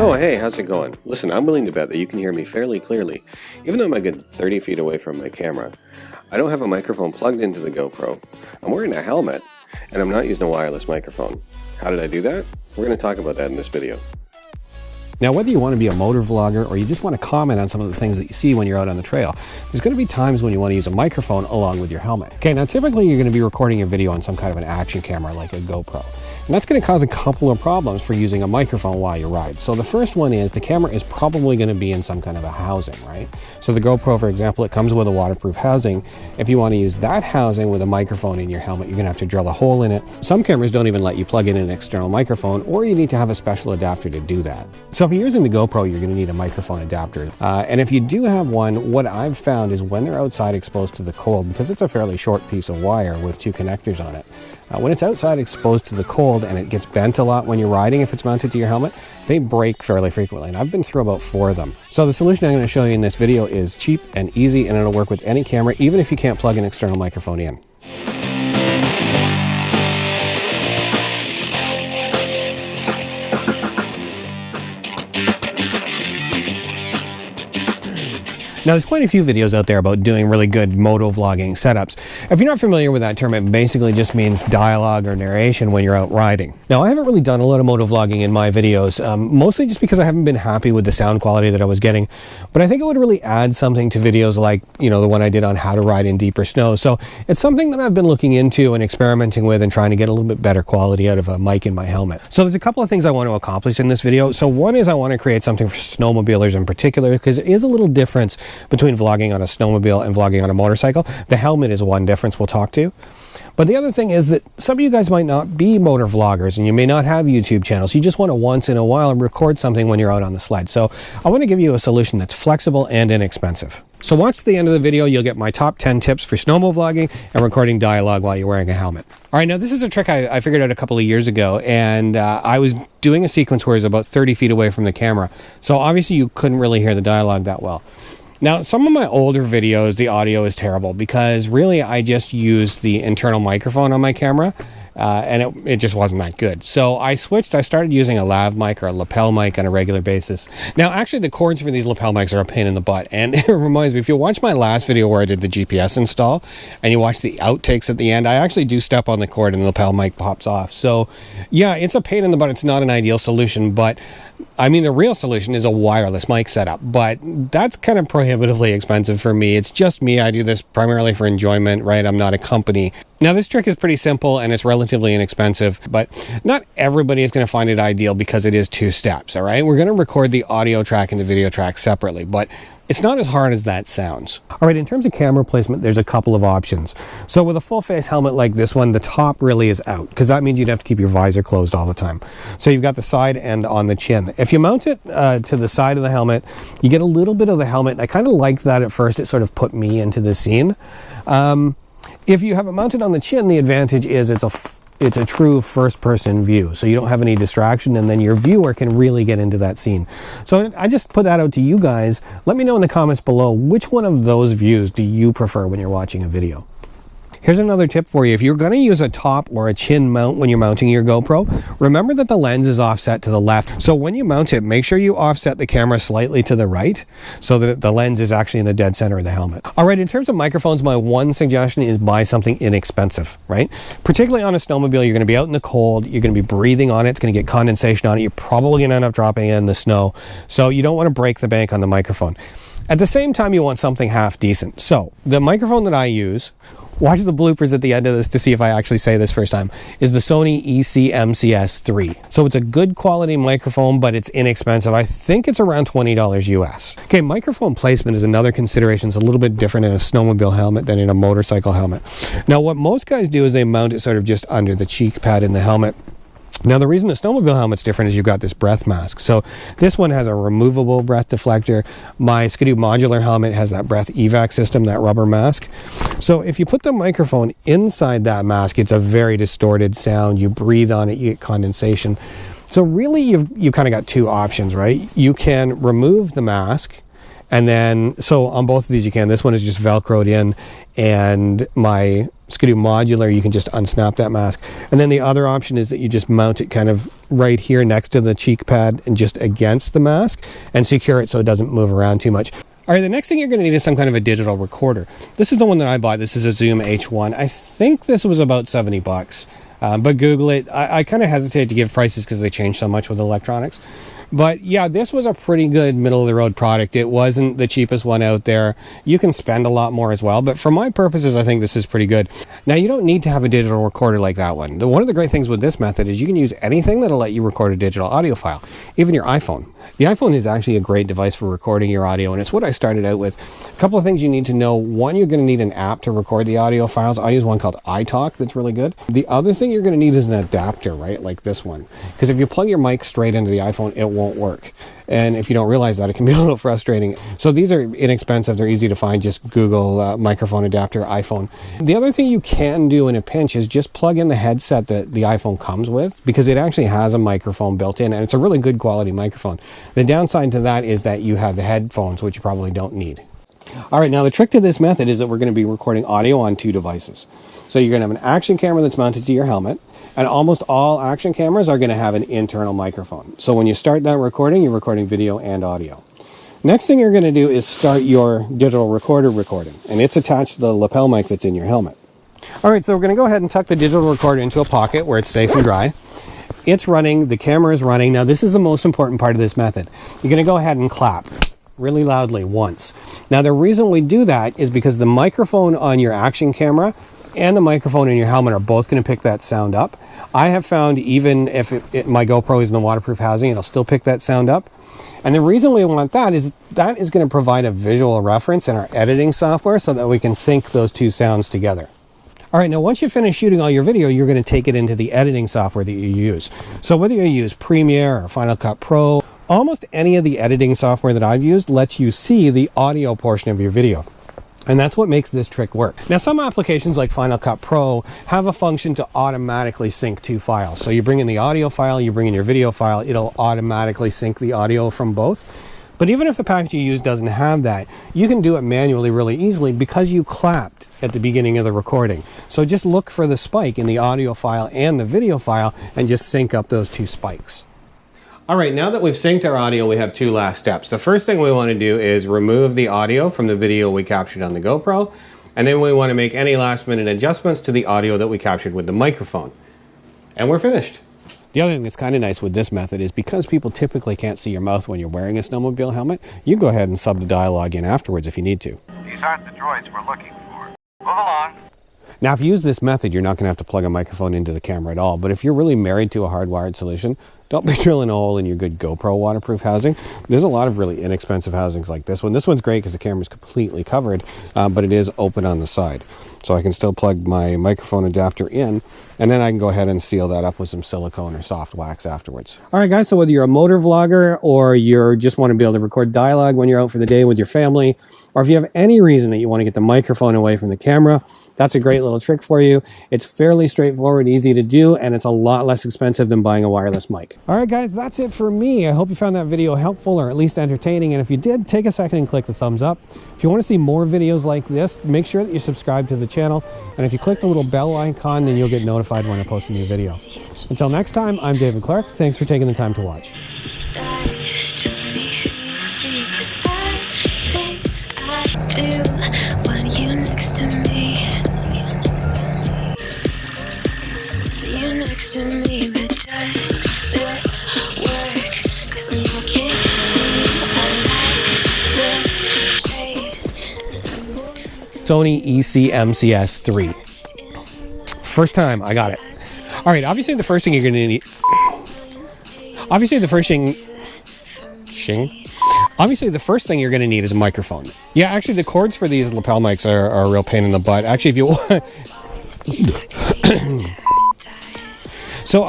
Oh, hey, how's it going? Listen, I'm willing to bet that you can hear me fairly clearly, even though I'm a good 30 feet away from my camera. I don't have a microphone plugged into the GoPro. I'm wearing a helmet, and I'm not using a wireless microphone. How did I do that? We're going to talk about that in this video. Now, whether you want to be a motor vlogger or you just want to comment on some of the things that you see when you're out on the trail, there's going to be times when you want to use a microphone along with your helmet. Okay, now typically you're going to be recording a video on some kind of an action camera like a GoPro. And that's going to cause a couple of problems for using a microphone while you ride. So the first one is the camera is probably going to be in some kind of a housing, right? So the GoPro, for example, it comes with a waterproof housing. If you want to use that housing with a microphone in your helmet, you're going to have to drill a hole in it. Some cameras don't even let you plug in an external microphone, or you need to have a special adapter to do that. So if you're using the GoPro, you're going to need a microphone adapter. And if you do have one, what I've found is when they're outside exposed to the cold, because it's a fairly short piece of wire with two connectors on it, when it's outside exposed to the cold and it gets bent a lot when you're riding, if it's mounted to your helmet, they break fairly frequently. And I've been through about 4 of them. So the solution I'm going to show you in this video is cheap and easy, and it'll work with any camera, even if you can't plug an external microphone in. Now, there's quite a few videos out there about doing really good motovlogging setups. If you're not familiar with that term, it basically just means dialogue or narration when you're out riding. Now, I haven't really done a lot of motovlogging in my videos, mostly just because I haven't been happy with the sound quality that I was getting. But I think it would really add something to videos like, you know, the one I did on how to ride in deeper snow. So it's something that I've been looking into and experimenting with and trying to get a little bit better quality out of a mic in my helmet. So there's a couple of things I want to accomplish in this video. So one is I want to create something for snowmobilers in particular, because it is a little difference between vlogging on a snowmobile and vlogging on a motorcycle. The helmet is one difference we'll talk to. But the other thing is that some of you guys might not be motor vloggers and you may not have YouTube channels. You just want to once in a while record something when you're out on the sled. So I want to give you a solution that's flexible and inexpensive. So watch to the end of the video, you'll get my top 10 tips for snowmobiling and recording dialogue while you're wearing a helmet. All right, now this is a trick I figured out a couple of years ago, and I was doing a sequence where I was about 30 feet away from the camera. So obviously you couldn't really hear the dialogue that well. Now, some of my older videos, the audio is terrible because really I just used the internal microphone on my camera and it just wasn't that good. So I started using a lav mic or a lapel mic on a regular basis. Now, actually the cords for these lapel mics are a pain in the butt. And it reminds me, if you watch my last video where I did the GPS install and you watch the outtakes at the end, I actually do step on the cord and the lapel mic pops off. So yeah, it's a pain in the butt. It's not an ideal solution, but I mean, the real solution is a wireless mic setup, but that's kind of prohibitively expensive for me. It's just me. I do this primarily for enjoyment, right? I'm not a company. Now, this trick is pretty simple and it's relatively inexpensive, but not everybody is going to find it ideal because it is 2 steps, all right? We're going to record the audio track and the video track separately, but it's not as hard as that sounds. All right, in terms of camera placement, there's a couple of options. So with a full face helmet like this one, the top really is out because that means you'd have to keep your visor closed all the time. So you've got the side end on the chin. If you mount it to the side of the helmet, you get a little bit of the helmet. I kind of liked that at first. It sort of put me into the scene. If you have it mounted on the chin, the advantage is it's a true first-person view, so you don't have any distraction, and then your viewer can really get into that scene. So I just put that out to you guys. Let me know in the comments below, which one of those views do you prefer when you're watching a video? Here's another tip for you. If you're going to use a top or a chin mount when you're mounting your GoPro, remember that the lens is offset to the left. So when you mount it, make sure you offset the camera slightly to the right so that the lens is actually in the dead center of the helmet. All right, in terms of microphones, my one suggestion is buy something inexpensive, right? Particularly on a snowmobile, you're going to be out in the cold, you're going to be breathing on it, it's going to get condensation on it, you're probably going to end up dropping it in the snow. So you don't want to break the bank on the microphone. At the same time, you want something half decent. So the microphone that I use, watch the bloopers at the end of this to see if I actually say this first time, is the Sony ECMCS 3. So it's a good quality microphone, but it's inexpensive. I think it's around $20 US. Okay, microphone placement is another consideration. It's a little bit different in a snowmobile helmet than in a motorcycle helmet. Now, what most guys do is they mount it sort of just under the cheek pad in the helmet. Now, the reason the snowmobile helmet's different is you've got this breath mask. So this one has a removable breath deflector. My Skidoo modular helmet has that breath evac system, that rubber mask. So if you put the microphone inside that mask, it's a very distorted sound. You breathe on it, you get condensation. So really, you've kind of got 2 options, right? You can remove the mask, and then, so on both of these you can. This one is just Velcroed in, and my Skidoo modular, you can just unsnap that mask. And then the other option is that you just mount it kind of right here next to the cheek pad and just against the mask and secure it so it doesn't move around too much. All right, the next thing you're going to need is some kind of a digital recorder. This is the one that I bought. This is a Zoom H1. I think this was about 70 bucks. But Google it. I kind of hesitate to give prices because they change so much with electronics. But yeah, this was a pretty good middle-of-the-road product. It wasn't the cheapest one out there. You can spend a lot more as well, but for my purposes, I think this is pretty good. Now, you don't need to have a digital recorder like that one. One of the great things with this method is you can use anything that'll let you record a digital audio file, even your iPhone. The iPhone is actually a great device for recording your audio, and it's what I started out with. A couple of things you need to know. One, you're going to need an app to record the audio files. I use one called iTalk that's really good. The other thing you're going to need is an adapter, right, like this one. Because if you plug your mic straight into the iPhone, it won't work. And if you don't realize that, it can be a little frustrating. So these are inexpensive. They're easy to find. Just Google microphone adapter iPhone. The other thing you can do in a pinch is just plug in the headset that the iPhone comes with, because it actually has a microphone built in, and it's a really good quality microphone. The downside to that is that you have the headphones, which you probably don't need. All right, now the trick to this method is that we're going to be recording audio on two devices. So you're going to have an action camera that's mounted to your helmet, and almost all action cameras are going to have an internal microphone. So when you start that recording, you're recording video and audio. Next thing you're going to do is start your digital recorder recording, and it's attached to the lapel mic that's in your helmet. All right, so we're going to go ahead and tuck the digital recorder into a pocket where it's safe and dry. It's running, the camera is running. Now this is the most important part of this method. You're going to go ahead and clap really loudly once. Now the reason we do that is because the microphone on your action camera and the microphone in your helmet are both going to pick that sound up. I have found even if my GoPro is in the waterproof housing, it'll still pick that sound up. And the reason we want that is going to provide a visual reference in our editing software so that we can sync those two sounds together. All right, now once you finish shooting all your video, you're going to take it into the editing software that you use. So whether you use Premiere or Final Cut Pro, almost any of the editing software that I've used lets you see the audio portion of your video. And that's what makes this trick work. Now, some applications like Final Cut Pro have a function to automatically sync two files. So you bring in the audio file, you bring in your video file, it'll automatically sync the audio from both. But even if the package you use doesn't have that, you can do it manually really easily because you clapped at the beginning of the recording. So just look for the spike in the audio file and the video file and just sync up those two spikes. All right, now that we've synced our audio, we have two last steps. The first thing we want to do is remove the audio from the video we captured on the GoPro, and then we want to make any last minute adjustments to the audio that we captured with the microphone. And we're finished. The other thing that's kind of nice with this method is because people typically can't see your mouth when you're wearing a snowmobile helmet, you go ahead and sub the dialogue in afterwards if you need to. These aren't the droids we're looking for. Move along. Now, if you use this method, you're not going to have to plug a microphone into the camera at all. But if you're really married to a hardwired solution, don't be drilling a hole in your good GoPro waterproof housing. There's a lot of really inexpensive housings like this one. This one's great because the camera's completely covered, but it is open on the side. So I can still plug my microphone adapter in, and then I can go ahead and seal that up with some silicone or soft wax afterwards. All right, guys, so whether you're a motor vlogger or you just want to be able to record dialogue when you're out for the day with your family, or if you have any reason that you want to get the microphone away from the camera, that's a great little trick for you. It's fairly straightforward, easy to do, and it's a lot less expensive than buying a wireless mic. All right, guys, that's it for me. I hope you found that video helpful or at least entertaining, and if you did, take a second and click the thumbs up. If you want to see more videos like this, make sure that you subscribe to the channel, and if you click the little bell icon, then you'll get notified when I post a new video. Until next time, I'm David Clark. Thanks for taking the time to watch. Next to me, but does this work? 'Cause I'm looking at you, I like the chase. Sony ECMCS 3. First time I got it. All right, obviously the first thing you're going to need... Obviously the first thing you're going to need is a microphone. Yeah, actually the cords for these lapel mics are a real pain in the butt. Actually, if you want... So